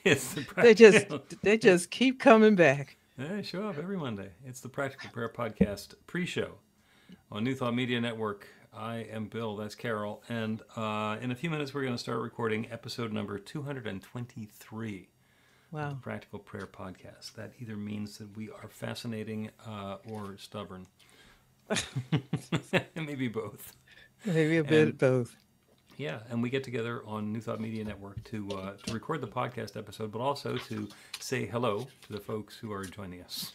It's the They just practical. they just keep coming back. They show up every Monday. It's the Practical Prayer Podcast pre-show on New Thought Media Network. I am Bill. That's Carol, and in a few minutes we're going to start recording episode number 223 of the Wow. Practical Prayer Podcast. That either means that we are fascinating or stubborn, maybe both. Maybe a bit And of both. yeah, and we get together on New Thought Media Network to record the podcast episode, but also to say hello to the folks who are joining us,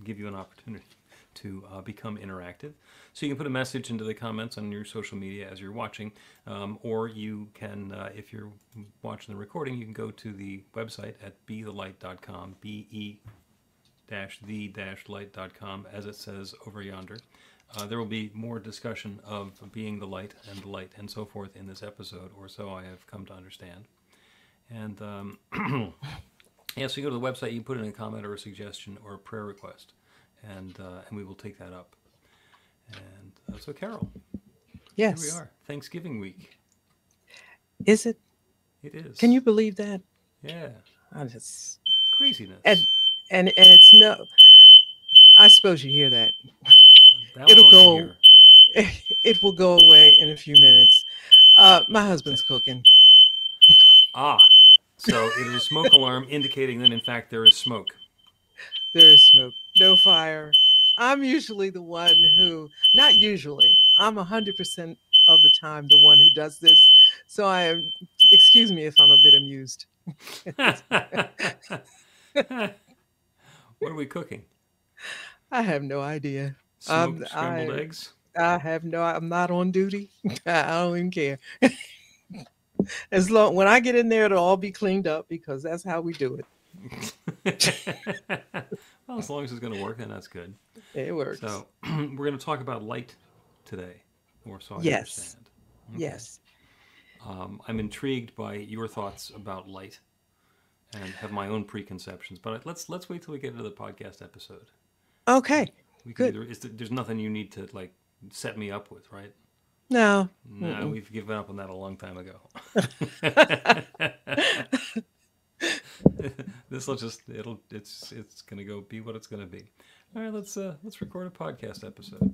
give you an opportunity to become interactive. So you can put a message into the comments on your social media as you're watching, or you can, if you're watching the recording, you can go to the website at bethelight.com, be-the-light.com, as it says over yonder. There will be more discussion of being the light and so forth in this episode, or so I have come to understand. And yeah, so you go to the website, you put in a comment or a suggestion or a prayer request, and we will take that up. And so, Carol, here we Yes. are, Thanksgiving week. Is it? It Can is, you believe that? yeah, I just craziness. and and it's no. I suppose you hear that. That one It'll I can go. hear. It will go away in a few minutes. My husband's cooking. Ah, so it is a smoke alarm indicating that in fact there is smoke. There is smoke, no fire. I'm usually the one who, not usually, I'm 100% of the time the one who does this. So I am, excuse me if I'm a bit amused. What are we cooking? I have no idea. Smoked scrambled I eggs? I have no. I'm not on duty. I don't even care. As long when I get in there, it'll all be cleaned up because that's how we do it. Well, as long as it's going to work, then that's good. It works. So, we're going to talk about light today, or so I Yes. understand. Okay. Yes. I'm intrigued by your thoughts about light and have my own preconceptions, but let's wait till we get into the podcast episode. Okay. We can Good. either, there's nothing you need to like set me up with, right? No. No, Mm-mm. we've given up on that a long time ago. This will just it's gonna go be what it's gonna be. All right, let's record a podcast episode.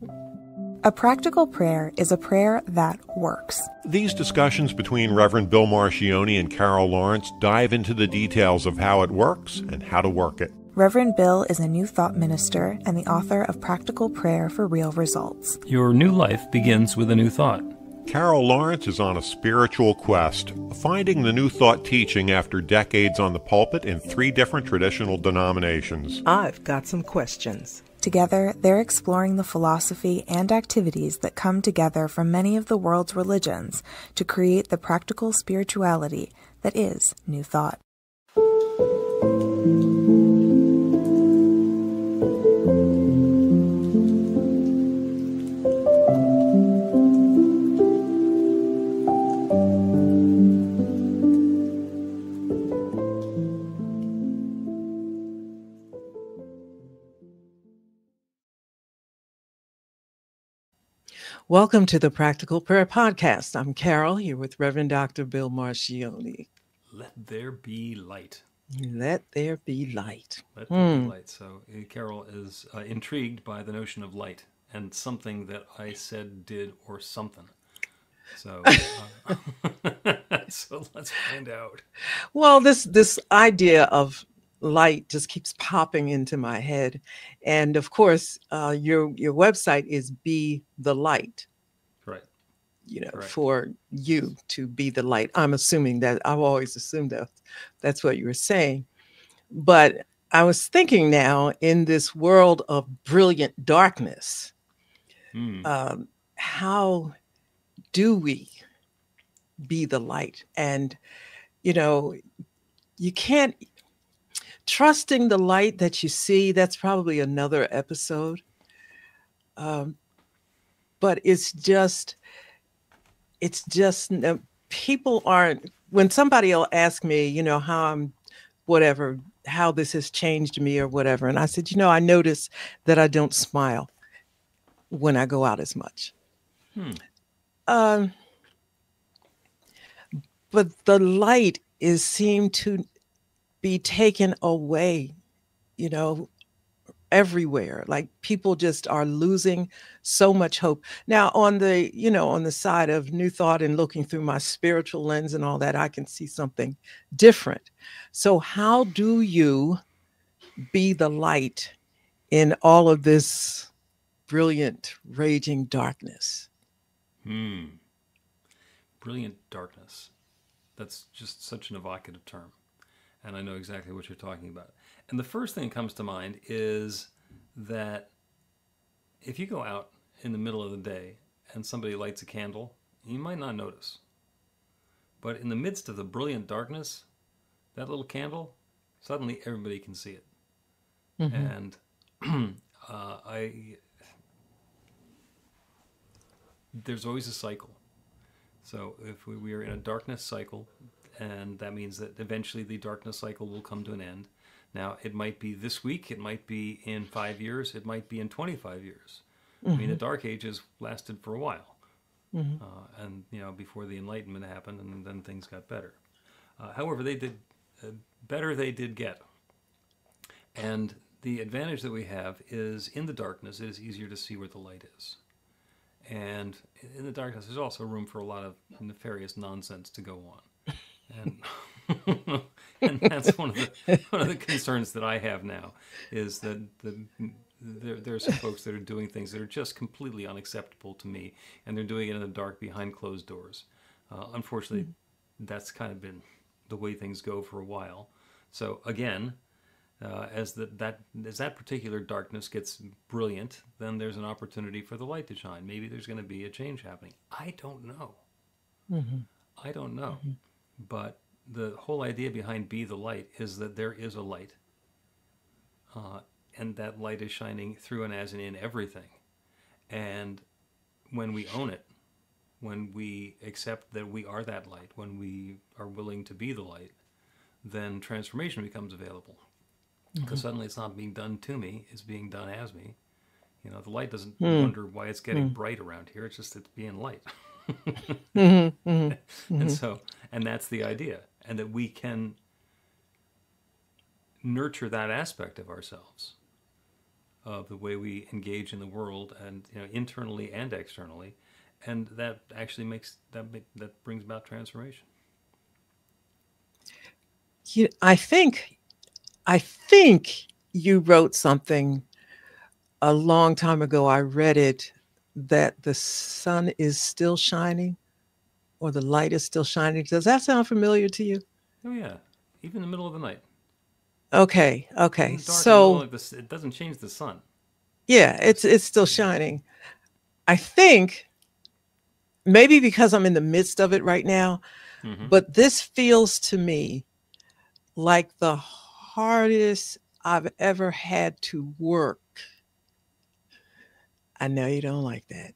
A practical prayer is a prayer that works. These discussions between Reverend Bill Marchiony and Carol Lawrence dive into the details of how it works and how to work it. Reverend Bill is a New Thought minister and the author of Practical Prayer for Real Results. Your new life begins with a new thought. Carol Lawrence is on a spiritual quest, finding the New Thought teaching after decades on the pulpit in 3 different traditional denominations. I've got some questions. Together, they're exploring the philosophy and activities that come together from many of the world's religions to create the practical spirituality that is New Thought. Welcome to the Practical Prayer Podcast. I'm Carol here with Reverend Dr. Bill Marchiony. Let there be light. Let there be light. Let there be light. So Carol is intrigued by the notion of light and something that I said, did, or something. So, so let's find out. Well, this idea of light just keeps popping into my head, and of course, your website is Be the Light. Right. Correct. For you to be the light. I'm assuming that I've always assumed that that's what you were saying, but I was thinking now in this world of brilliant darkness, how do we be the light? And you can't. Trusting the light that you see, that's probably another episode. But it's just people aren't, when somebody will ask me, how I'm, whatever, how this has changed me or whatever. And I said, I notice that I don't smile when I go out as much. But the light seemed to be taken away, you know, everywhere. Like people just are losing so much hope. Now on the, on the side of New Thought and looking through my spiritual lens and all that, I can see something different. So how do you be the light in all of this brilliant raging darkness? Brilliant darkness. That's just such an evocative term. And I know exactly what you're talking about. And the first thing that comes to mind is that if you go out in the middle of the day and somebody lights a candle, you might not notice. But in the midst of the brilliant darkness, that little candle, suddenly everybody can see it. And there's always a cycle. So if we are in a darkness cycle, and that means that eventually the darkness cycle will come to an end. Now, it might be this week, it might be in 5 years, it might be in 25 years. I mean, the Dark Ages lasted for a while. And, before the Enlightenment happened, and then things got better. However, they did better they did get. And the advantage that we have is in the darkness, it is easier to see where the light is. And in the darkness, there's also room for a lot of nefarious nonsense to go on. And and that's one of the concerns that I have now, is that there are some folks that are doing things that are just completely unacceptable to me, and they're doing it in the dark behind closed doors. Unfortunately, that's kind of been the way things go for a while. So again, as that particular darkness gets brilliant, then there's an opportunity for the light to shine. Maybe there's going to be a change happening. I don't know. I don't know. But the whole idea behind Be the Light is that there is a light. And that light is shining through and as and in everything. And when we own it, when we accept that we are that light, when we are willing to be the light, then transformation becomes available. Because suddenly it's not being done to me, it's being done as me. The light doesn't wonder why it's getting bright around here, it's being light. And that's the idea. And that we can nurture that aspect of ourselves, of the way we engage in the world, and internally and externally, and that actually that brings about transformation. I think you wrote something a long time ago. I read it, that the sun is still shining, or the light is still shining. Does that sound familiar to you? Oh yeah, even in the middle of the night. Okay. So it doesn't change the sun. Yeah, it's still shining. I think maybe because I'm in the midst of it right now, but this feels to me like the hardest I've ever had to work. I know you don't like that,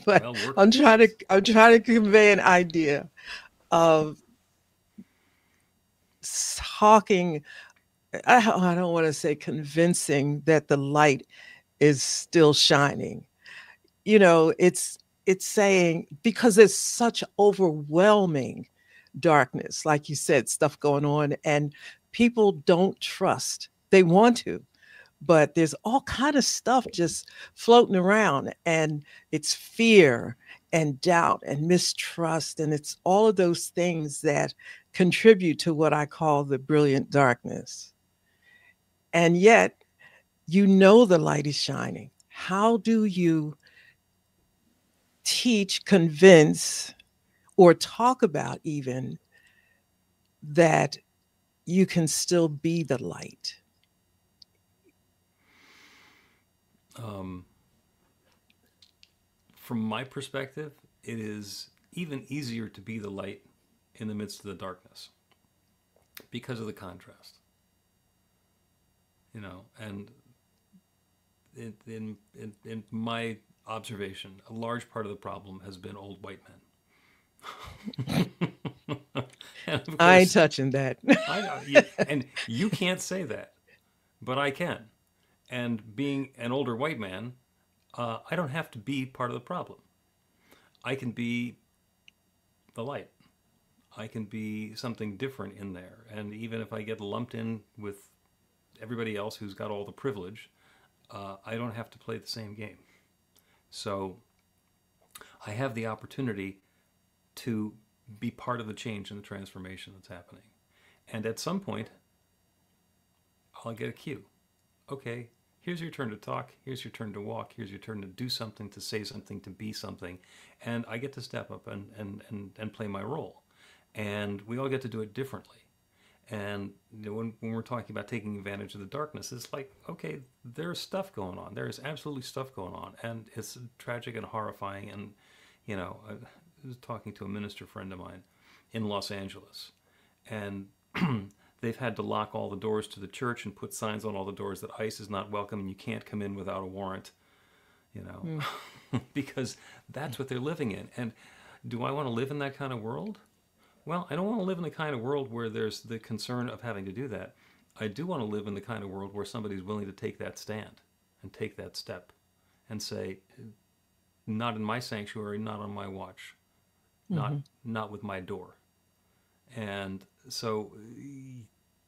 but I'm trying to convey an idea of talking. I don't want to say convincing that the light is still shining. It's saying, because there's such overwhelming darkness, like you said, stuff going on, and people don't trust. They want to, but there's all kind of stuff just floating around, and it's fear and doubt and mistrust, and it's all of those things that contribute to what I call the brilliant darkness. And yet, the light is shining. How do you teach, convince, or talk about even that you can still be the light? From my perspective, it is even easier to be the light in the midst of the darkness because of the contrast. And in my observation, a large part of the problem has been old white men. Course, I ain't touching that. And you can't say that, but I can. And being an older white man, I don't have to be part of the problem. I can be the light. I can be something different in there. And even if I get lumped in with everybody else who's got all the privilege, I don't have to play the same game. So I have the opportunity to be part of the change and the transformation that's happening. And at some point, I'll get a cue. Okay, here's your turn to talk. Here's your turn to walk. Here's your turn to do something, to say something, to be something. And I get to step up and play my role. And we all get to do it differently. And when we're talking about taking advantage of the darkness, it's like, okay, there's stuff going on. There is absolutely stuff going on. And it's tragic and horrifying. And, I was talking to a minister friend of mine in Los Angeles. And they've had to lock all the doors to the church and put signs on all the doors that ICE is not welcome and you can't come in without a warrant, because that's what they're living in. And do I want to live in that kind of world? Well, I don't want to live in the kind of world where there's the concern of having to do that. I do want to live in the kind of world where somebody's willing to take that stand and take that step and say, not in my sanctuary, not on my watch, not with my door. And so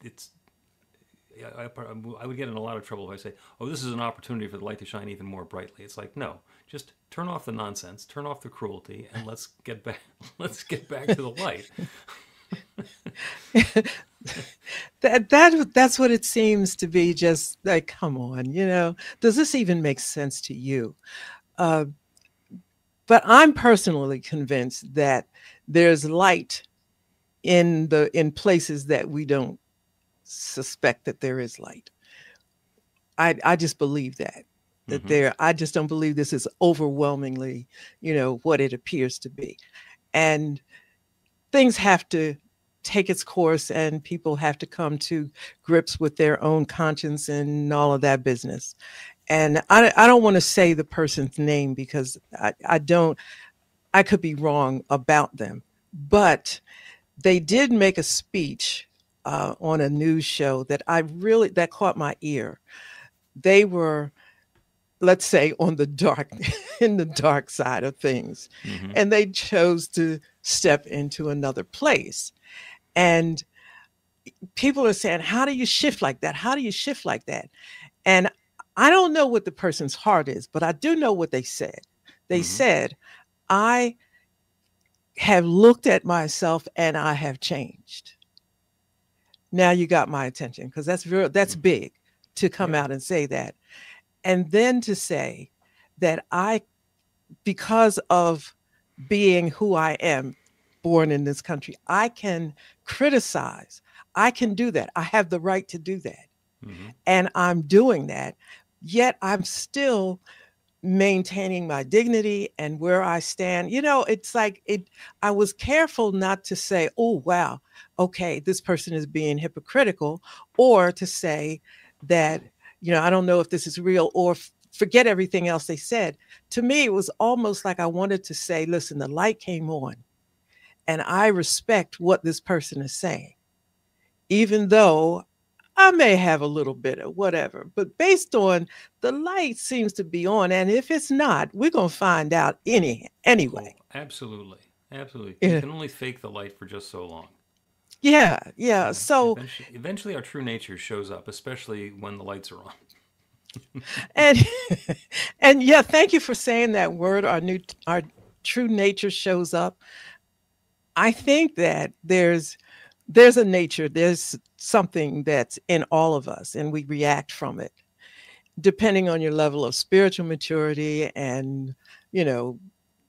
it's, I would get in a lot of trouble if I say, oh, this is an opportunity for the light to shine even more brightly. It's like, no, just turn off the nonsense, turn off the cruelty, and let's get back to the light. That's what it seems to be. Just like, come on, does this even make sense to you? But I'm personally convinced that there's light in places that we don't suspect that there is light. I just believe that I just don't believe this is overwhelmingly, what it appears to be. And things have to take its course and people have to come to grips with their own conscience and all of that business. And I don't want to say the person's name because I could be wrong about them, but they did make a speech on a news show that caught my ear. They were, let's say, in the dark side of things, and they chose to step into another place. And people are saying, how do you shift like that? How do you shift like that? And I don't know what the person's heart is, but I do know what they said. They said, I have looked at myself and I have changed. Now you got my attention, because that's big to come out and say that. And then to say that because of being who I am, born in this country, I can criticize. I can do that. I have the right to do that. And I'm doing that. Yet I'm still maintaining my dignity and where I stand. It's like I was careful not to say, oh, wow, okay, this person is being hypocritical, or to say that, I don't know if this is real, or forget everything else they said. To me, it was almost like I wanted to say, listen, the light came on and I respect what this person is saying, even though I may have a little bit of whatever, but based on the light seems to be on. And if it's not, we're going to find out anyway. Oh, absolutely. Absolutely. Yeah. You can only fake the light for just so long. Yeah. So eventually our true nature shows up, especially when the lights are on. and yeah, thank you for saying that word. Our true nature shows up. I think that there's a nature, there's something that's in all of us, and we react from it, depending on your level of spiritual maturity and,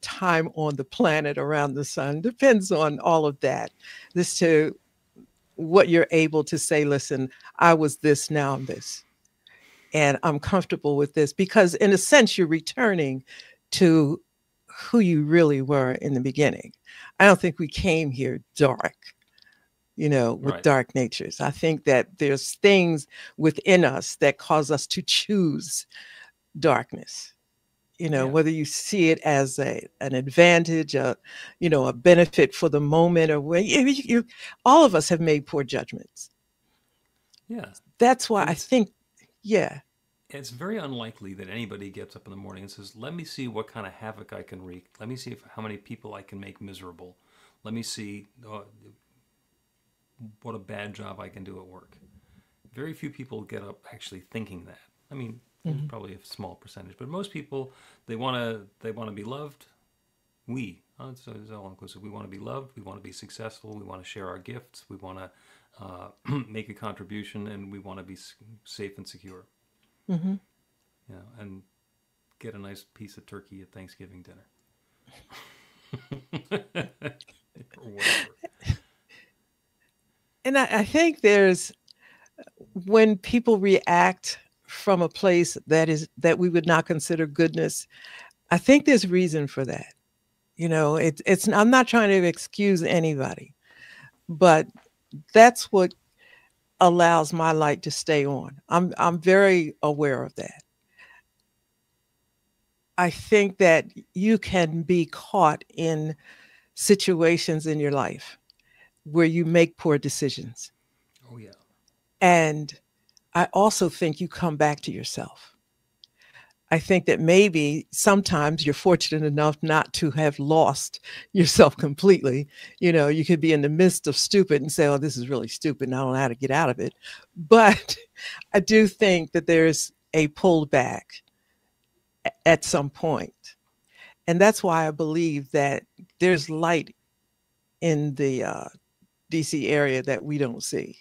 time on the planet around the sun, depends on all of that. This to what you're able to say, listen, I was this, now I'm this, and I'm comfortable with this, because in a sense, you're returning to who you really were in the beginning. I don't think we came here dark, with dark natures. I think that there's things within us that cause us to choose darkness, whether you see it as an advantage, a benefit for the moment, or where all of us have made poor judgments. Yeah. That's why I think, it's very unlikely that anybody gets up in the morning and says, let me see what kind of havoc I can wreak. Let me see how many people I can make miserable. let me see what a bad job I can do at work. Very few people get up actually thinking that. I mean, there's probably a small percentage, but most people, they want to be loved. It's all inclusive. We want to be loved. We want to be successful. We want to share our gifts. We want to make a contribution, and we want to be safe and secure. Mm-hmm. You know, and get a nice piece of turkey at Thanksgiving dinner. Or whatever. And I think when people react from a place that we would not consider goodness, I think there's reason for that. You know, I'm not trying to excuse anybody, but that's what allows my light to stay on. I'm very aware of that. I think that you can be caught in situations in your life where you make poor decisions. Oh, yeah. And I also think you come back to yourself. I think that maybe sometimes you're fortunate enough not to have lost yourself completely. You know, you could be in the midst of stupid and say, oh, this is really stupid and I don't know how to get out of it. But I do think that there's a pullback at some point. And that's why I believe that there's light in the DC area that we don't see.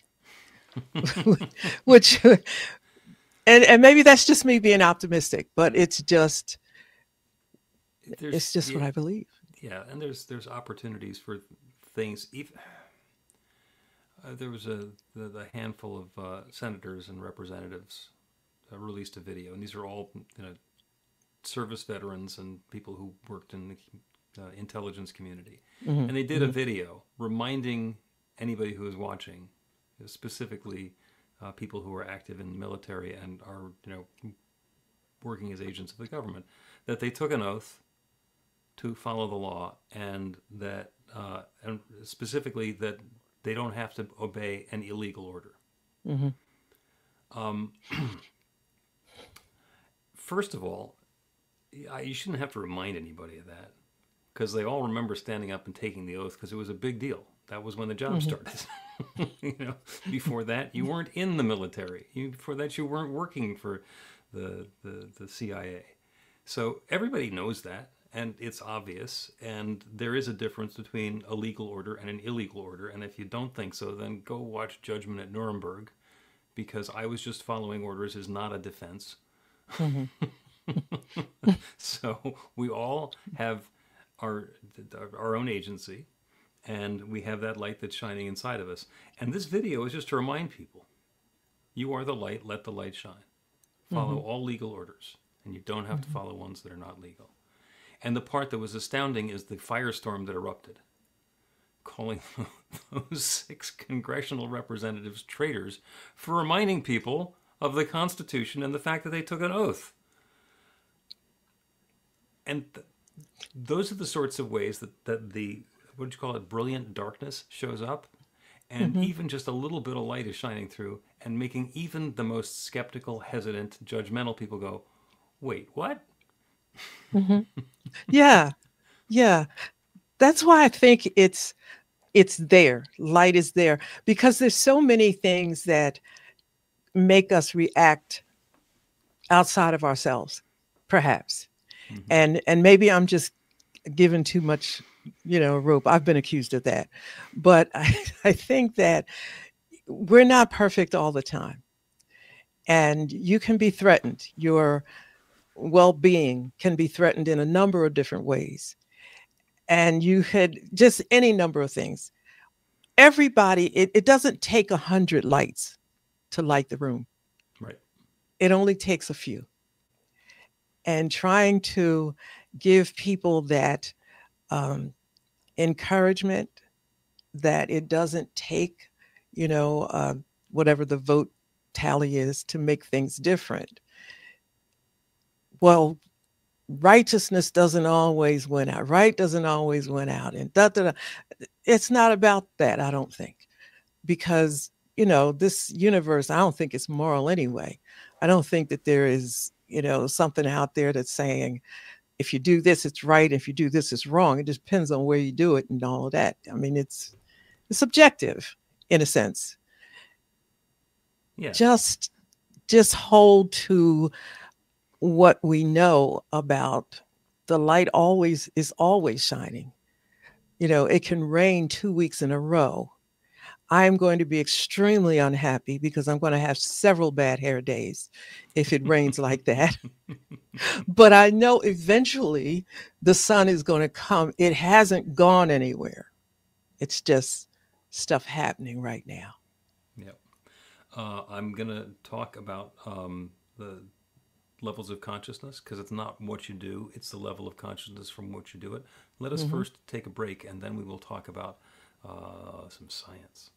Which, and maybe that's just me being optimistic, but it's just what I believe. Yeah, and there's opportunities for things. There was the handful of senators and representatives released a video, and these are all service veterans and people who worked in the intelligence community, and they did a video reminding anybody who is watching, specifically people who are active in the military and are working as agents of the government, that they took an oath to follow the law, and that and specifically that they don't have to obey an illegal order. First of all, you shouldn't have to remind anybody of that, because they all remember standing up and taking the oath, because it was a big deal. That was when the job started. Before that, you weren't in the military. Before that, you weren't working for the CIA. So everybody knows that, and it's obvious. And there is a difference between a legal order and an illegal order. And if you don't think so, then go watch Judgment at Nuremberg, because I was just following orders is not a defense. So we all have our own agency, and we have that light that's shining inside of us. And this video is just to remind people, you are the light, let the light shine. Follow all legal orders, and you don't have to follow ones that are not legal. And the part that was astounding is the firestorm that erupted, calling those 6 congressional representatives traitors for reminding people of the Constitution and the fact that they took an oath. And those are the sorts of ways that the, what do you call it, brilliant darkness shows up. And even just a little bit of light is shining through and making even the most skeptical, hesitant, judgmental people go, wait, what? Yeah. That's why I think it's there. Light is there, because there's so many things that make us react outside of ourselves, perhaps. And maybe I'm just giving too much, rope. I've been accused of that. But I think that we're not perfect all the time. And you can be threatened. Your well-being can be threatened in a number of different ways. And you had just any number of things. Everybody, it doesn't take 100 lights to light the room. Right. It only takes a few. And trying to give people that encouragement that it doesn't take, whatever the vote tally is to make things different. Well, righteousness doesn't always win out. Right doesn't always win out. And it's not about that, I don't think. Because, this universe, I don't think it's moral anyway. I don't think that there is, something out there that's saying, if you do this, it's right. If you do this, it's wrong. It just depends on where you do it and all of that. I mean, it's subjective in a sense. Yeah. Just hold to what we know about the light is always shining. You know, it can rain 2 weeks in a row. I'm going to be extremely unhappy because I'm going to have several bad hair days if it rains like that. But I know eventually the sun is going to come. It hasn't gone anywhere. It's just stuff happening right now. Yep. I'm going to talk about the levels of consciousness, because it's not what you do, it's the level of consciousness from which you do it. Let us first take a break, and then we will talk about some science.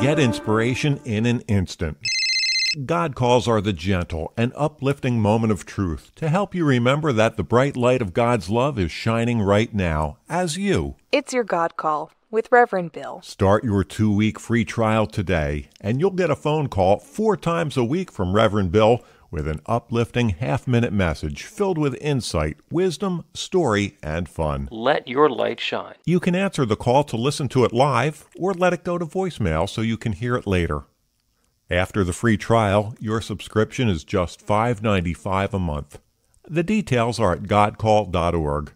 Get inspiration in an instant. God calls are the gentle and uplifting moment of truth to help you remember that the bright light of God's love is shining right now as you. It's your God Call with Reverend Bill. Start your 2-week free trial today, and you'll get a phone call 4 times a week from Reverend Bill with an uplifting half-minute message filled with insight, wisdom, story, and fun. Let your light shine. You can answer the call to listen to it live or let it go to voicemail so you can hear it later. After the free trial, your subscription is just $5.95 a month. The details are at godcall.org.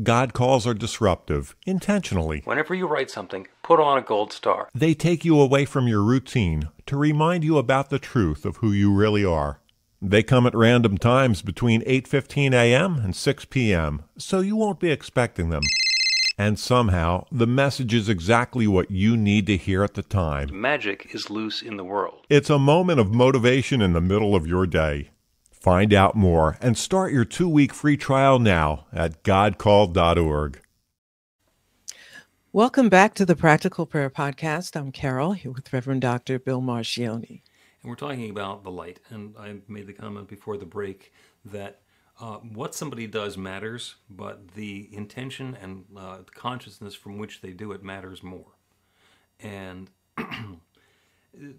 God calls are disruptive, intentionally. Whenever you write something, put on a gold star. They take you away from your routine to remind you about the truth of who you really are. They come at random times between 8:15 a.m. and 6 p.m., so you won't be expecting them. And somehow, the message is exactly what you need to hear at the time. Magic is loose in the world. It's a moment of motivation in the middle of your day. Find out more and start your 2-week free trial now at godcall.org. Welcome back to the Practical Prayer Podcast. I'm Carol, here with Reverend Dr. Bill Marchiony. And we're talking about the light. And I made the comment before the break that what somebody does matters, but the intention and consciousness from which they do it matters more. And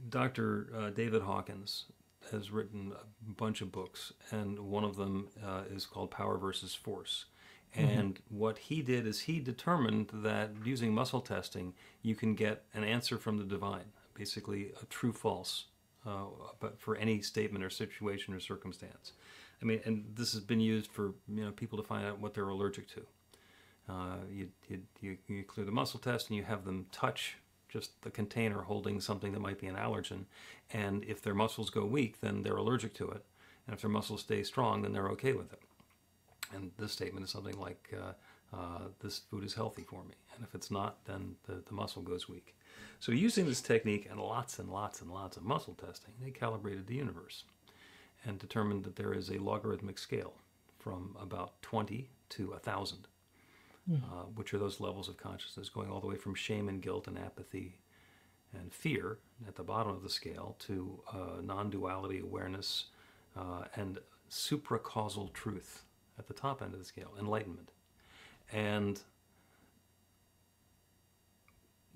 Dr. David Hawkins has written a bunch of books, and one of them is called Power versus Force. And what he did is he determined that using muscle testing, you can get an answer from the divine, basically a true-false, but for any statement or situation or circumstance. I mean, and this has been used for people to find out what they're allergic to. You clear the muscle test and you have them touch just the container holding something that might be an allergen, and if their muscles go weak, then they're allergic to it, and if their muscles stay strong, then they're okay with it. And this statement is something like, this food is healthy for me, and if it's not, then the muscle goes weak. So using this technique and lots and lots and lots of muscle testing, they calibrated the universe and determined that there is a logarithmic scale from about 20 to 1,000, which are those levels of consciousness going all the way from shame and guilt and apathy and fear at the bottom of the scale to non-duality awareness and supracausal truth at the top end of the scale, enlightenment. And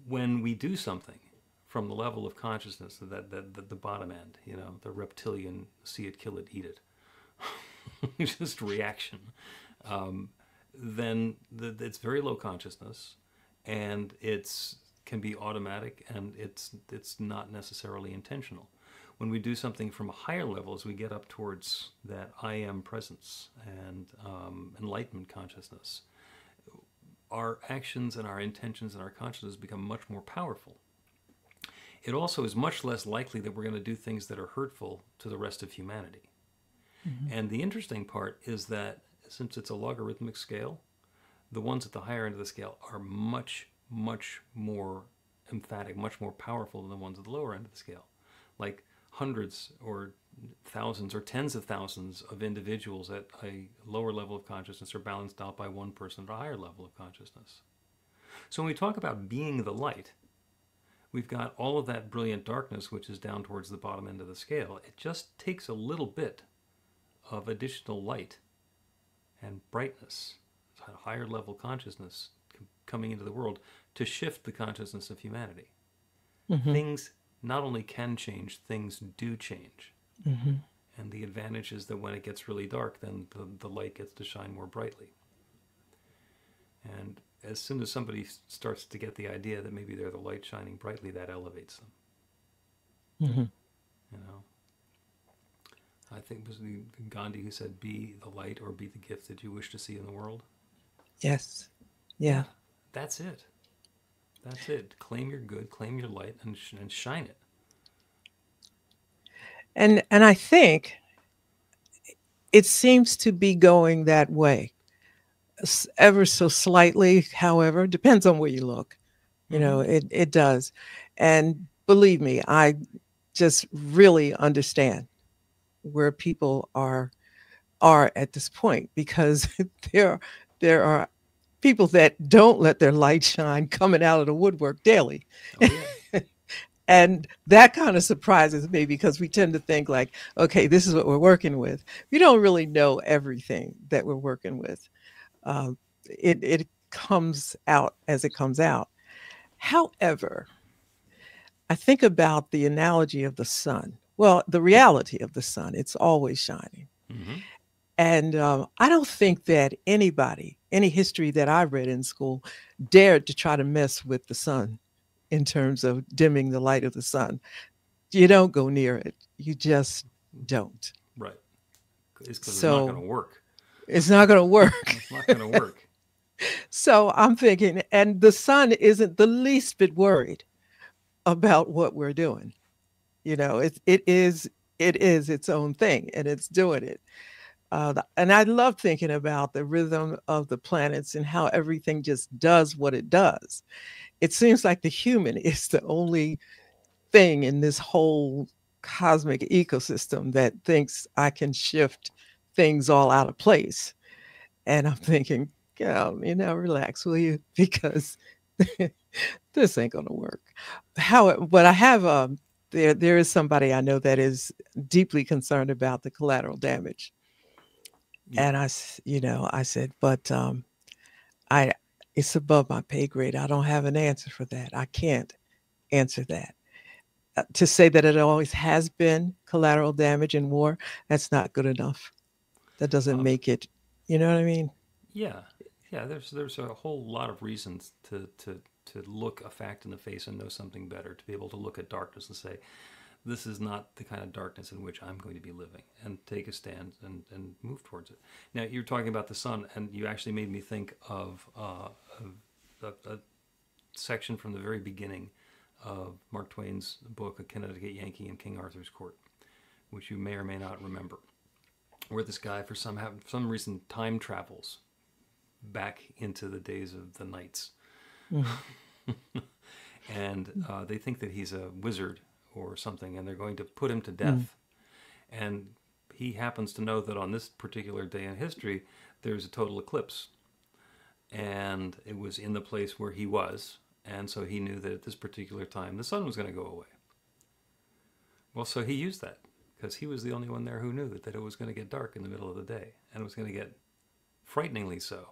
when we do something from the level of consciousness, that the bottom end, the reptilian, see it, kill it, eat it, just reaction, then it's very low consciousness, and can be automatic, and it's not necessarily intentional. When we do something from a higher level, as we get up towards that I am presence and enlightenment consciousness, our actions and our intentions and our consciousness become much more powerful. It also is much less likely that we're going to do things that are hurtful to the rest of humanity. And the interesting part is that since it's a logarithmic scale, the ones at the higher end of the scale are much, much more emphatic, much more powerful than the ones at the lower end of the scale. Like hundreds or thousands or tens of thousands of individuals at a lower level of consciousness are balanced out by one person at a higher level of consciousness. So when we talk about being the light, we've got all of that brilliant darkness, which is down towards the bottom end of the scale. It just takes a little bit of additional light and brightness, a higher level consciousness coming into the world to shift the consciousness of humanity. Things not only can change, things do change. And the advantage is that when it gets really dark, then the light gets to shine more brightly. And as soon as somebody starts to get the idea that maybe they're the light shining brightly, that elevates them. Mm-hmm. You know, I think it was Gandhi who said, "Be the light or be the gift that you wish to see in the world." Yes. Yeah. That's it. That's it. Claim your good, claim your light, and shine it. And I think it seems to be going that way, ever so slightly. However, depends on where you look. You know, it does. And believe me, I just really understand where people are at this point, because there are people that don't let their light shine coming out of the woodwork daily. Oh, yeah. And that kind of surprises me, because we tend to think like, okay, this is what we're working with. We don't really know everything that we're working with. It comes out as it comes out. However, I think about the analogy of the sun. Well, the reality of the sun, it's always shining. Mm-hmm. And I don't think that anybody, any history that I read in school, dared to try to mess with the sun in terms of dimming the light of the sun. You don't go near it. You just don't. Right. It's because it's not going to work. It's not going to work. It's not going to work. So I'm thinking, and the sun isn't the least bit worried about what we're doing. You know, it is its own thing, and it's doing it. And I love thinking about the rhythm of the planets and how everything just does what it does. It seems like the human is the only thing in this whole cosmic ecosystem that thinks I can shift things all out of place. And I'm thinking, relax, will you? Because this ain't gonna work. But I have there is somebody I know that is deeply concerned about the collateral damage. Yeah. And I said, but it's above my pay grade. I don't have an answer for that. I can't answer that. To say that it always has been collateral damage in war, that's not good enough. That doesn't make it, you know what I mean? Yeah. There's a whole lot of reasons to look a fact in the face and know something better, to be able to look at darkness and say, this is not the kind of darkness in which I'm going to be living, and take a stand and move towards it. Now, you're talking about the sun, and you actually made me think of a section from the very beginning of Mark Twain's book, A Connecticut Yankee in King Arthur's Court, which you may or may not remember, where this guy, for some reason, time travels back into the days of the knights. And they think that he's a wizard or something, and they're going to put him to death. And he happens to know that on this particular day in history, there's a total eclipse. And it was in the place where he was, and so he knew that at this particular time, the sun was going to go away. Well, so he used that, because he was the only one there who knew that it was going to get dark in the middle of the day, and it was going to get frighteningly so.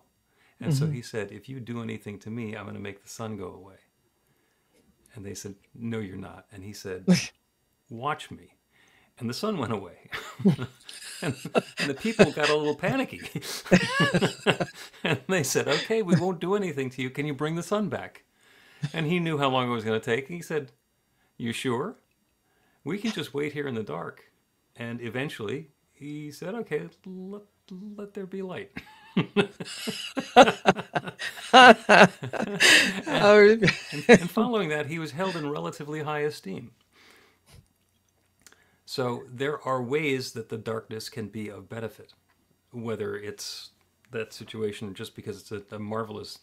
And so he said, if you do anything to me, I'm going to make the sun go away. And they said, no, you're not. And he said, watch me. And the sun went away. and the people got a little panicky. And they said, okay, we won't do anything to you. Can you bring the sun back? And he knew how long it was going to take. And he said, you sure? We can just wait here in the dark. And eventually he said, okay, let there be light. and following that, he was held in relatively high esteem. So there are ways that the darkness can be of benefit, whether it's that situation just because it's a marvelous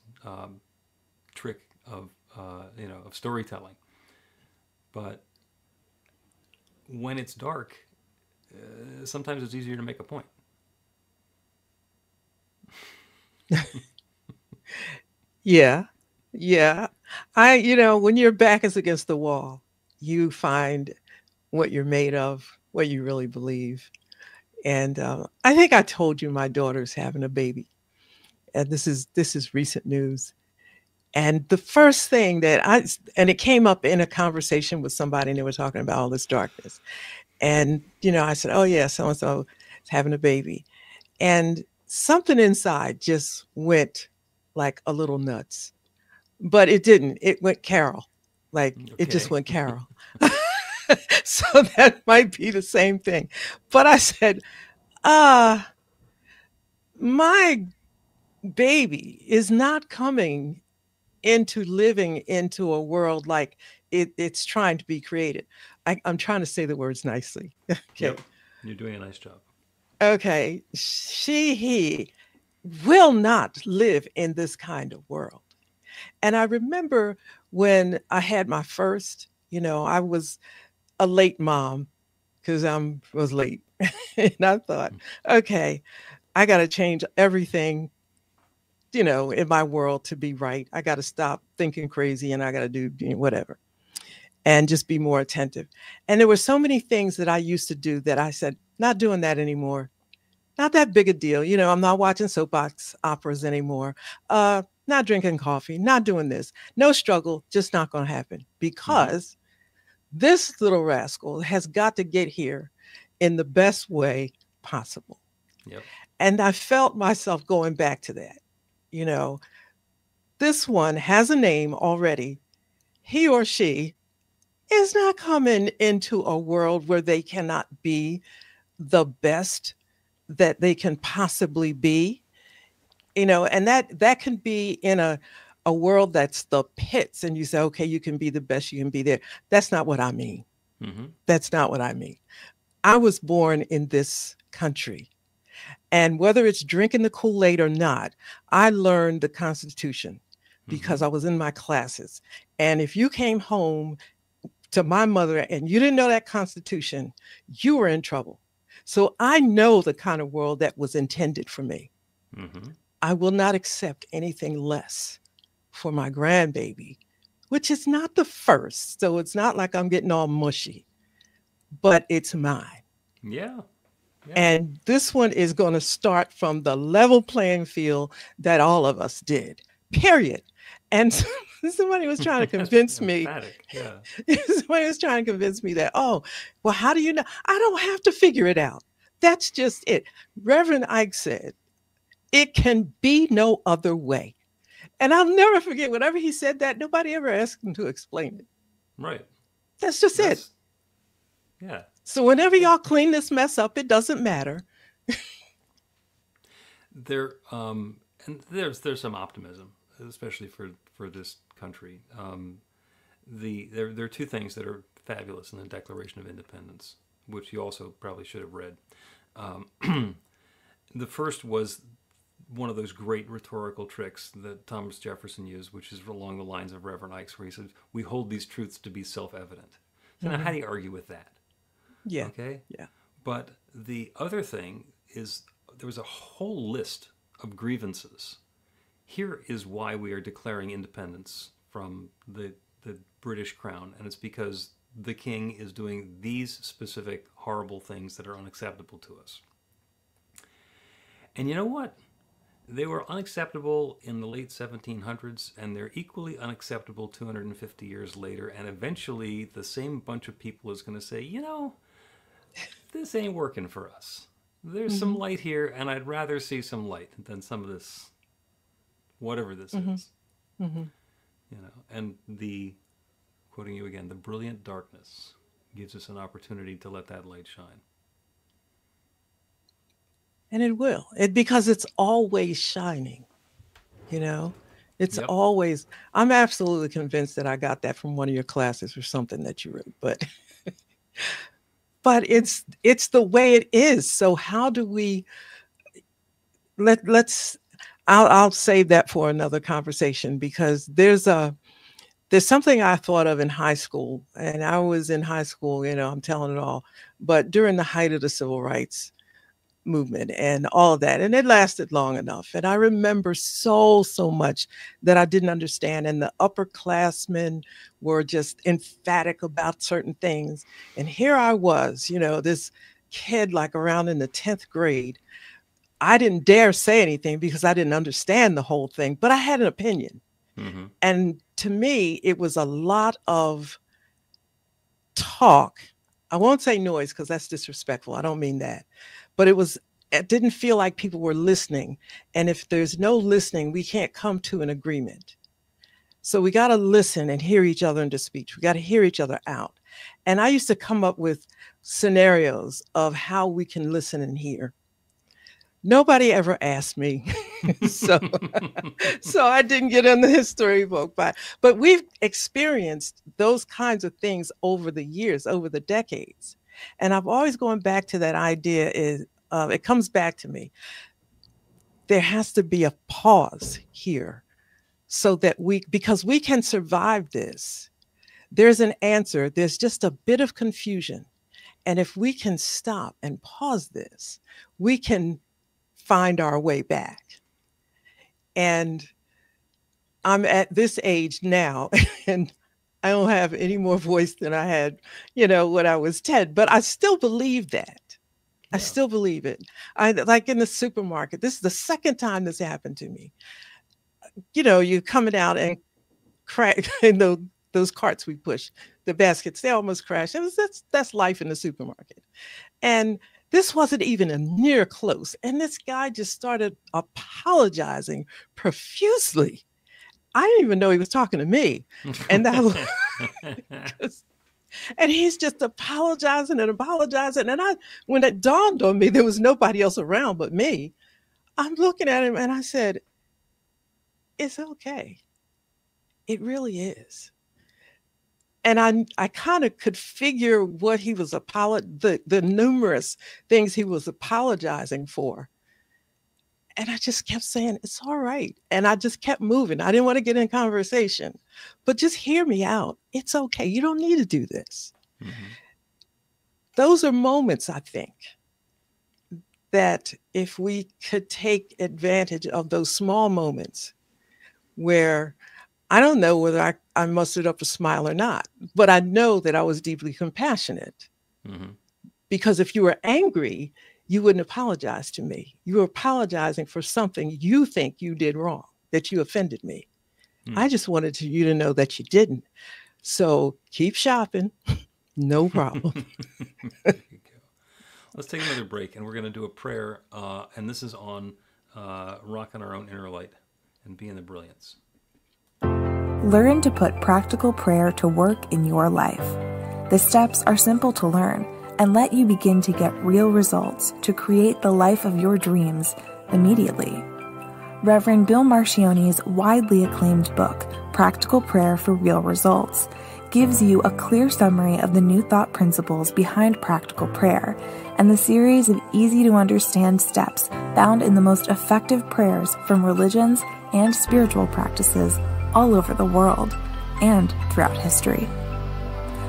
trick of of storytelling. But when it's dark, sometimes it's easier to make a point. Yeah. When your back is against the wall, you find what you're made of, what you really believe. And I think I told you my daughter's having a baby, and this is recent news. And the first thing and it came up in a conversation with somebody, and they were talking about all this darkness. And, I said, oh, yeah, so and so is having a baby. And something inside just went like a little nuts, but it didn't. It went Carol. Like it just Okay. went Carol. So that might be the same thing. But I said, my baby is not coming into living into a world like it's trying to be created. I'm trying to say the words nicely. Okay. Yep. You're doing a nice job. Okay. He will not live in this kind of world. And I remember when I had my first, I was a late mom because I was late. And I thought, okay, I got to change everything, in my world to be right. I got to stop thinking crazy and I got to do whatever and just be more attentive. And there were so many things that I used to do that I said, not doing that anymore. Not that big a deal. I'm not watching soapbox operas anymore. Not drinking coffee, not doing this. No struggle, just not going to happen because this little rascal has got to get here in the best way possible. Yep. And I felt myself going back to that. This one has a name already. He or she is not coming into a world where they cannot be the best that they can possibly be, and that can be in a world that's the pits and you say, okay, you can be the best you can be there. That's not what I mean. That's not what I mean. I was born in this country, and whether it's drinking the Kool-Aid or not, I learned the Constitution because I was in my classes. And if you came home to my mother and you didn't know that Constitution, you were in trouble. So I know the kind of world that was intended for me. I will not accept anything less for my grandbaby, which is not the first. So it's not like I'm getting all mushy, but it's mine. Yeah. And this one is going to start from the level playing field that all of us did, period. And somebody was trying to convince me. Yeah. Somebody was trying to convince me that, oh, well, how do you know? I don't have to figure it out. That's just it. Reverend Ike said, it can be no other way. And I'll never forget, whenever he said that, nobody ever asked him to explain it. Right. That's just it. Yeah. So whenever y'all clean this mess up, it doesn't matter. There's some optimism, especially for this country. There are two things that are fabulous in the Declaration of Independence, which you also probably should have read. The first was one of those great rhetorical tricks that Thomas Jefferson used, which is along the lines of Reverend Ike's, where he said, we hold these truths to be self-evident. So now how do you argue with that? Yeah. Okay? Yeah. But the other thing is there was a whole list of grievances. Here is why we are declaring independence from the British crown, and it's because the king is doing these specific horrible things that are unacceptable to us. And you know what? They were unacceptable in the late 1700s, and they're equally unacceptable 250 years later, and eventually the same bunch of people is going to say, this ain't working for us. There's some light here, and I'd rather see some light than some of this, whatever this is. And quoting you again, the brilliant darkness gives us an opportunity to let that light shine. And it will. Because it's always shining, It's always, I'm absolutely convinced that I got that from one of your classes or something that you wrote, but it's the way it is. So how do we, I'll save that for another conversation, because there's something I thought of in high school, and I was in high school, I'm telling it all, but during the height of the civil rights movement and all of that, and it lasted long enough. And I remember so much that I didn't understand, and the upperclassmen were just emphatic about certain things. And here I was, this kid like around in the 10th grade. I didn't dare say anything because I didn't understand the whole thing, but I had an opinion. And to me, it was a lot of talk I won't say noise because that's disrespectful. I don't mean that. But it didn't feel like people were listening. And if there's no listening, we can't come to an agreement. So we got to listen and hear each other into speech. We got to hear each other out. And I used to come up with scenarios of how we can listen and hear. Nobody ever asked me. so I didn't get in the history book. But we've experienced those kinds of things over the years, over the decades. And I've always gone back to that idea it comes back to me. There has to be a pause here so that because we can survive this. There's an answer. There's just a bit of confusion. And if we can stop and pause this, we can find our way back. And I'm at this age now, and I don't have any more voice than I had, when I was 10, but I still believe that. Yeah. I still believe it. Like in the supermarket, this is the second time this happened to me. You're coming out and crack in those carts we push, the baskets, they almost crash. That's life in the supermarket. And this wasn't even a near close. And this guy just started apologizing profusely. I didn't even know he was talking to me. And and he's just apologizing and apologizing. And when it dawned on me, there was nobody else around but me. I'm looking at him and I said, it's okay. It really is. And I kind of could figure what he was the numerous things he was apologizing for. And I just kept saying, it's all right. And I just kept moving. I didn't want to get in conversation, but just hear me out. It's okay. You don't need to do this. Mm-hmm. Those are moments, I think, that if we could take advantage of those small moments where I don't know whether I mustered up a smile or not, but I know that I was deeply compassionate. Mm-hmm. Because if you were angry, you wouldn't apologize to me. You were apologizing for something you think you did wrong, that you offended me. Mm. I just wanted you to know that you didn't. So keep shopping. No problem. There you go. Let's take another break, and we're going to do a prayer. And this is on rocking our own inner light and being the brilliance. Learn to put practical prayer to work in your life. The steps are simple to learn and let you begin to get real results to create the life of your dreams immediately. Reverend Bill Marchiony's widely acclaimed book, Practical Prayer for Real Results, gives you a clear summary of the New Thought principles behind practical prayer and the series of easy-to-understand steps found in the most effective prayers from religions and spiritual practices all over the world and throughout history.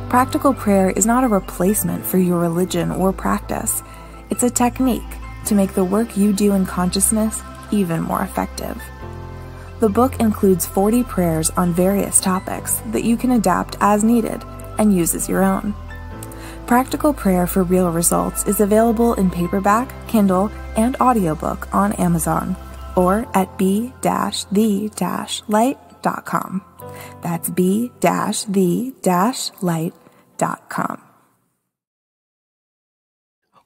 Practical prayer is not a replacement for your religion or practice. It's a technique to make the work you do in consciousness even more effective. The book includes 40 prayers on various topics that you can adapt as needed and use as your own. Practical Prayer for Real Results is available in paperback, Kindle, and audiobook on Amazon or at b-the-light.com. That's b-the-light.com.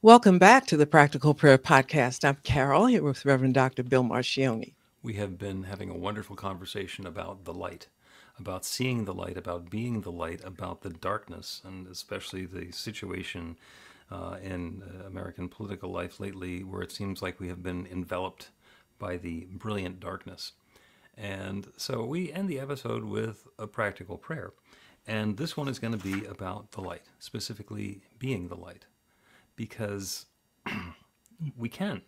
Welcome back to the Practical Prayer Podcast. I'm Carol, here with Reverend Dr. Bill Marchiony. We have been having a wonderful conversation about the light, about seeing the light, about being the light, about the darkness, and especially the situation in American political life lately where it seems like we have been enveloped by the brilliant darkness. And so we end the episode with a practical prayer. And this one is going to be about the light, specifically being the light, because we can.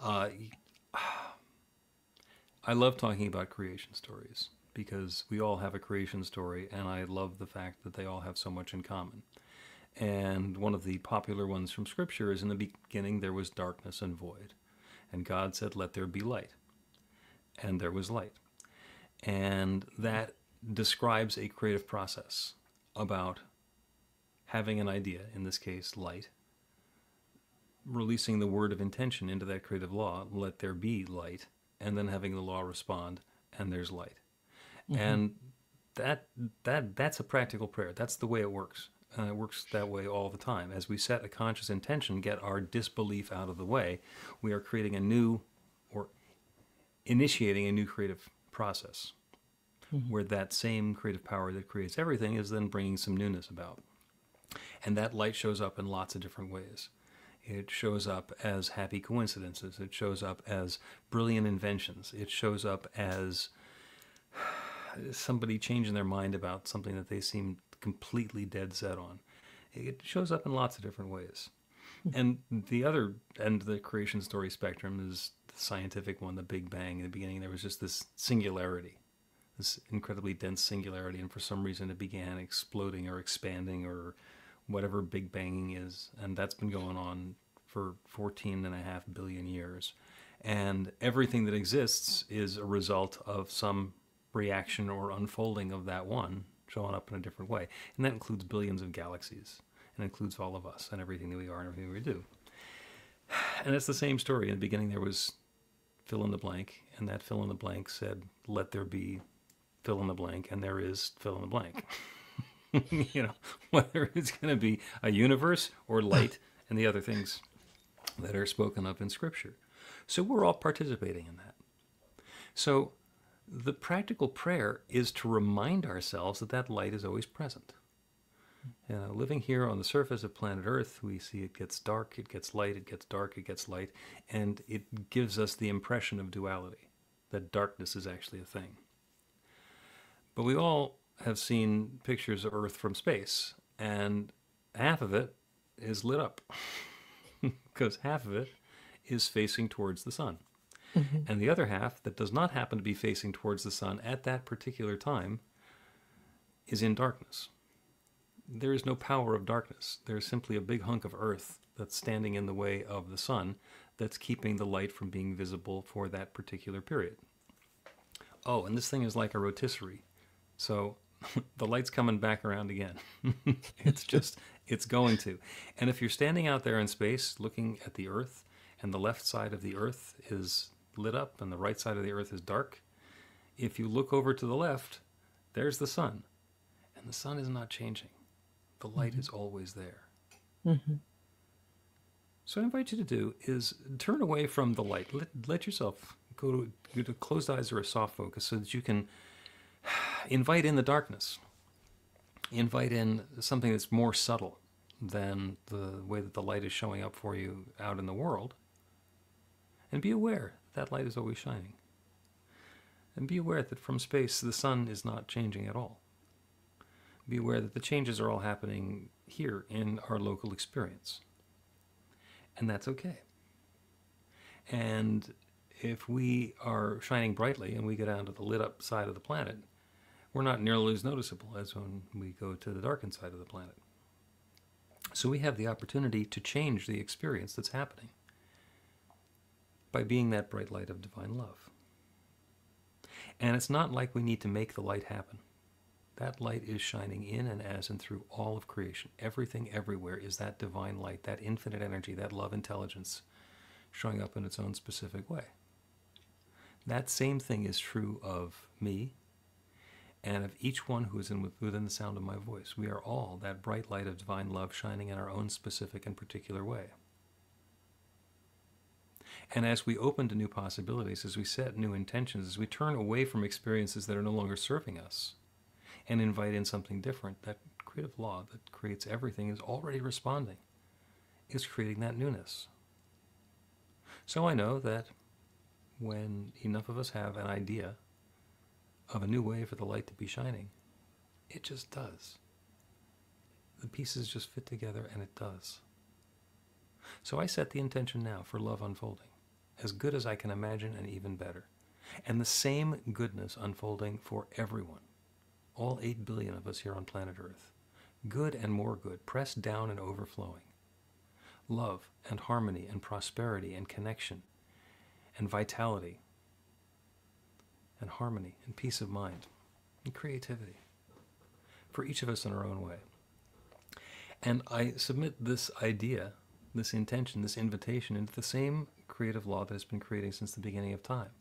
I love talking about creation stories because we all have a creation story, and I love the fact that they all have so much in common. And one of the popular ones from Scripture is, in the beginning there was darkness and void, and God said, "Let there be light." And there was light. And that describes a creative process about having an idea, in this case, light, releasing the word of intention into that creative law, let there be light, and then having the law respond, and there's light. Mm-hmm. And that's a practical prayer. That's the way it works. It works that way all the time. As we set a conscious intention, get our disbelief out of the way, we are creating a new, or initiating a new creative process, where that same creative power that creates everything is then bringing some newness about. And that light shows up in lots of different ways. It shows up as happy coincidences. It shows up as brilliant inventions. It shows up as somebody changing their mind about something that they seem completely dead set on. It shows up in lots of different ways. And the other end of the creation story spectrum is the scientific one, the Big Bang. In the beginning, there was just this singularity, this incredibly dense singularity, and for some reason it began exploding or expanding or whatever Big Banging is, and that's been going on for 14.5 billion years. And everything that exists is a result of some reaction or unfolding of that one showing up in a different way. And that includes billions of galaxies, and includes all of us and everything that we are and everything we do. And it's the same story. In the beginning there was fill in the blank, and that fill in the blank said, let there be fill in the blank, and there is fill in the blank. You know, whether it's going to be a universe or light and the other things that are spoken of in Scripture. So we're all participating in that. So the practical prayer is to remind ourselves that that light is always present. Living here on the surface of planet Earth, we see it gets dark, it gets light, it gets dark, it gets light, and it gives us the impression of duality, that darkness is actually a thing. But we all have seen pictures of Earth from space, and half of it is lit up because half of it is facing towards the sun. And the other half that does not happen to be facing towards the sun at that particular time is in darkness. There is no power of darkness. There's simply a big hunk of Earth that's standing in the way of the sun that's keeping the light from being visible for that particular period. Oh, and this thing is like a rotisserie. So the light's coming back around again. It's going to. And if you're standing out there in space looking at the Earth, and the left side of the Earth is lit up and the right side of the Earth is dark, if you look over to the left, there's the sun. And the sun is not changing. The light is always there. So what I invite you to do is turn away from the light. Let yourself go to closed eyes or a soft focus so that you can invite in the darkness. Invite in something that's more subtle than the way that the light is showing up for you out in the world. And be aware that light is always shining. And be aware that from space the sun is not changing at all. Be aware that the changes are all happening here in our local experience. And that's okay. And if we are shining brightly and we go down to the lit up side of the planet, we're not nearly as noticeable as when we go to the darkened side of the planet. So we have the opportunity to change the experience that's happening by being that bright light of divine love. And it's not like we need to make the light happen. That light is shining in and as and through all of creation. Everything everywhere is that divine light, that infinite energy, that love intelligence showing up in its own specific way. That same thing is true of me and of each one who is within the sound of my voice. We are all that bright light of divine love shining in our own specific and particular way. And as we open to new possibilities, as we set new intentions, as we turn away from experiences that are no longer serving us and invite in something different, that creative law that creates everything is already responding. It's creating that newness. So I know that when enough of us have an idea of a new way for the light to be shining, it just does. The pieces just fit together, and it does. So I set the intention now for love unfolding, as good as I can imagine and even better. And the same goodness unfolding for everyone, all 8 billion of us here on planet Earth. Good and more good, pressed down and overflowing. Love and harmony and prosperity and connection and vitality and harmony and peace of mind and creativity for each of us in our own way. And I submit this idea, this intention, this invitation into the same creative law that has been creating since the beginning of time.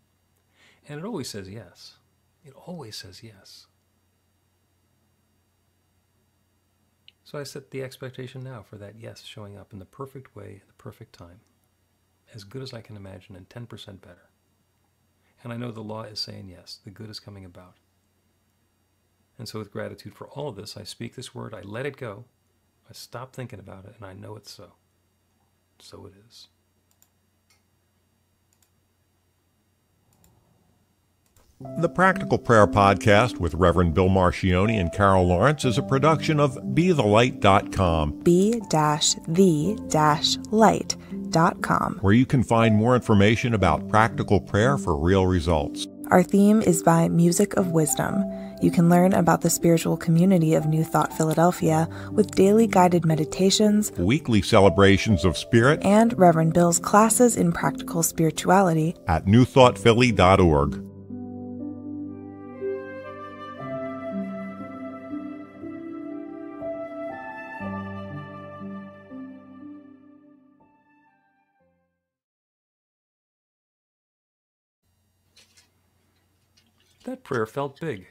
And it always says yes. It always says yes. So I set the expectation now for that yes showing up in the perfect way, at the perfect time, as good as I can imagine, and 10% better. And I know the law is saying yes, the good is coming about. And so with gratitude for all of this, I speak this word, I let it go, I stop thinking about it, and I know it's so. So it is. The Practical Prayer Podcast with Reverend Bill Marchiony and Carol Lawrence is a production of BeTheLight.com. be-the-light.com. Where you can find more information about practical prayer for real results. Our theme is by Music of Wisdom. You can learn about the spiritual community of New Thought Philadelphia with daily guided meditations, Weekly celebrations of spirit, and Reverend Bill's classes in practical spirituality at newthoughtphilly.org. That prayer felt big.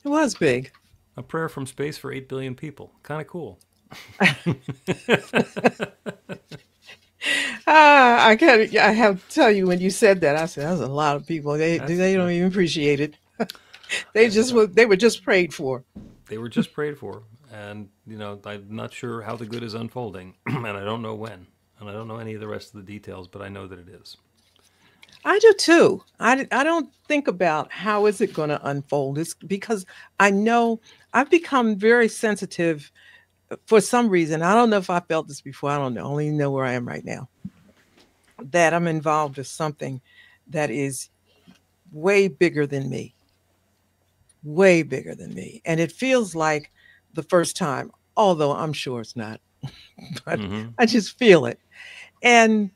It was big. A prayer from space for 8 billion people. Kind of cool. I have to tell you, when you said that, I said, that's a lot of people. They don't even appreciate it. They were just prayed for. They were just prayed for. And, I'm not sure how the good is unfolding. And I don't know when. And I don't know any of the rest of the details, but I know that it is. I do too. I don't think about how is it going to unfold. It's because I know I've become very sensitive for some reason. I don't know if I felt this before. I don't know. I only know where I am right now. That I'm involved with something that is way bigger than me. Way bigger than me. And it feels like the first time, although I'm sure it's not. But I just feel it. And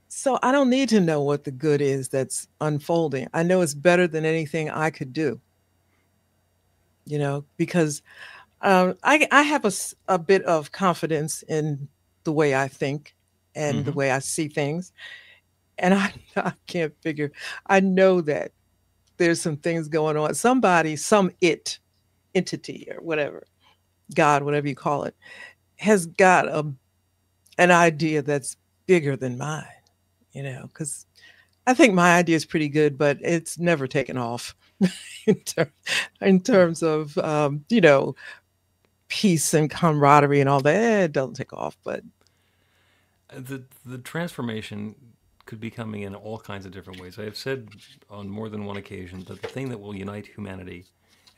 so I don't need to know what the good is that's unfolding. I know it's better than anything I could do, because I have a bit of confidence in the way I think and the way I see things. And I can't figure, I know that there's some things going on. Somebody, some entity or whatever, God, whatever you call it, has got an idea that's bigger than mine. Because I think my idea is pretty good, but it's never taken off in terms of, peace and camaraderie and all that. It doesn't take off, but the transformation could be coming in all kinds of different ways. I have said on more than one occasion that the thing that will unite humanity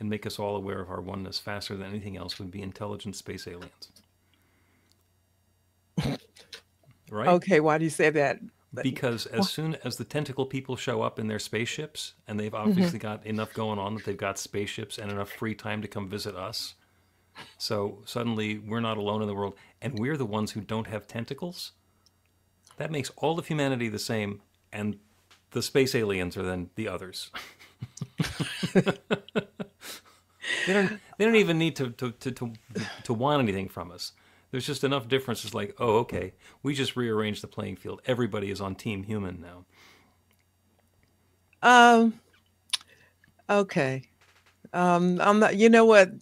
and make us all aware of our oneness faster than anything else would be intelligent space aliens. Right? Okay, why do you say that? Because as soon as the tentacle people show up in their spaceships, and they've obviously got enough going on that they've got spaceships and enough free time to come visit us, so suddenly we're not alone in the world, and we're the ones who don't have tentacles, that makes all of humanity the same, and the space aliens are then the others. They don't even need to want anything from us. There's just enough differences like, oh, okay, we just rearranged the playing field. Everybody is on Team Human now. Okay. I'm not, you know what?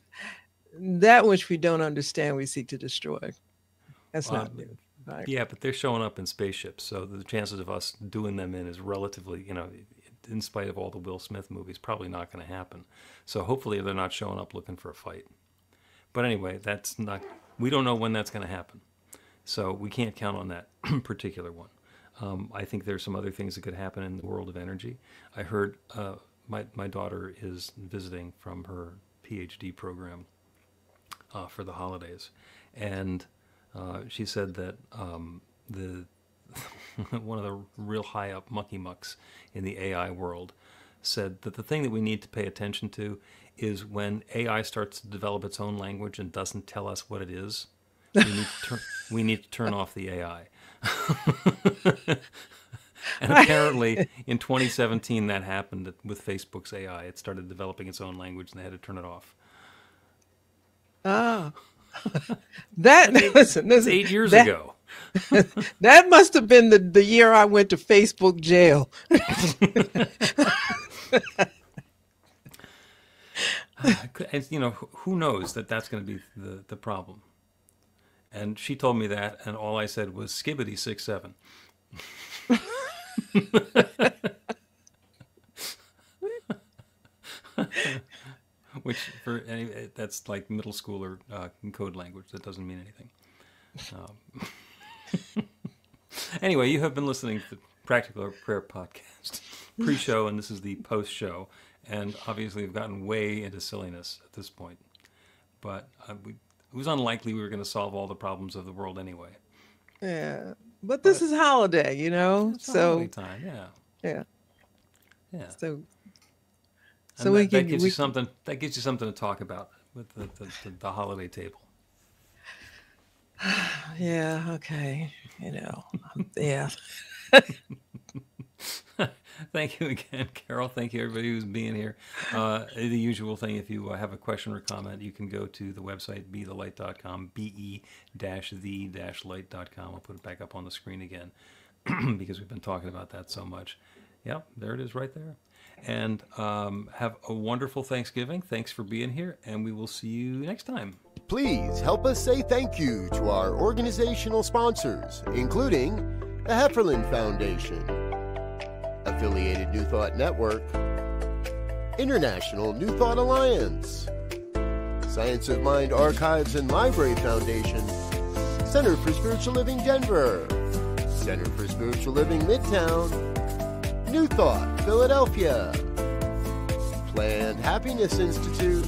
That which we don't understand, we seek to destroy. That's not new. Right? Yeah, but they're showing up in spaceships, so the chances of us doing them in is relatively, in spite of all the Will Smith movies, probably not going to happen. So hopefully they're not showing up looking for a fight. But anyway, we don't know when that's going to happen. So we can't count on that particular one. I think there's some other things that could happen in the world of energy. I heard my daughter is visiting from her PhD program for the holidays. And she said that one of the real high up mucky mucks in the AI world said that the thing that we need to pay attention to is when AI starts to develop its own language and doesn't tell us what it is, we need to turn off the AI. And apparently in 2017 that happened with Facebook's AI. It started developing its own language and they had to turn it off. Oh. Listen, 8 years ago. That must have been the year I went to Facebook jail. And, you know, who knows that that's going to be the problem. And she told me that, and all I said was skibbity 6-7. Which for any, that's like middle schooler code language. That doesn't mean anything. Anyway, you have been listening to the Practical Prayer Podcast pre-show, and this is the post-show. And obviously, we've gotten way into silliness at this point. But it was unlikely we were going to solve all the problems of the world anyway. Yeah, but this is holiday, you know. It's so holiday time, yeah. So And we that can gives you something. That gives you something to talk about with the holiday table. Yeah. Okay. You know. Yeah. Thank you again, Carol. Thank you, everybody who's being here. The usual thing, if you have a question or comment, you can go to the website, bethelight.com, be-the-light.com. I'll put it back up on the screen again because we've been talking about that so much. Yep, there it is right there. And have a wonderful Thanksgiving. Thanks for being here, and we will see you next time. Please help us say thank you to our organizational sponsors, including the Hefferland Foundation, Affiliated New Thought Network, International New Thought Alliance, Science of Mind Archives and Library Foundation, Center for Spiritual Living Denver, Center for Spiritual Living Midtown, New Thought Philadelphia, Planned Happiness Institute,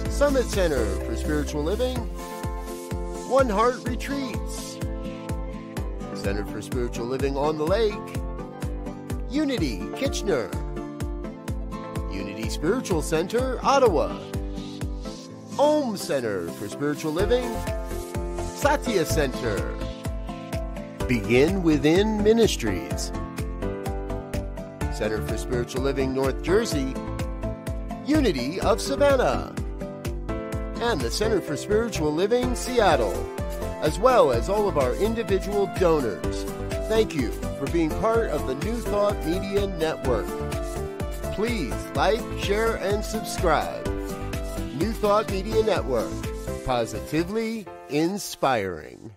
Summit Center for Spiritual Living, One Heart Retreats, Center for Spiritual Living on the Lake, Unity Kitchener, Unity Spiritual Center Ottawa, Om Center for Spiritual Living, Satya Center, Begin Within Ministries, Center for Spiritual Living North Jersey, Unity of Savannah, and the Center for Spiritual Living Seattle, as well as all of our individual donors. Thank you for being part of the New Thought Media Network. Please like, share, and subscribe. New Thought Media Network, positively inspiring.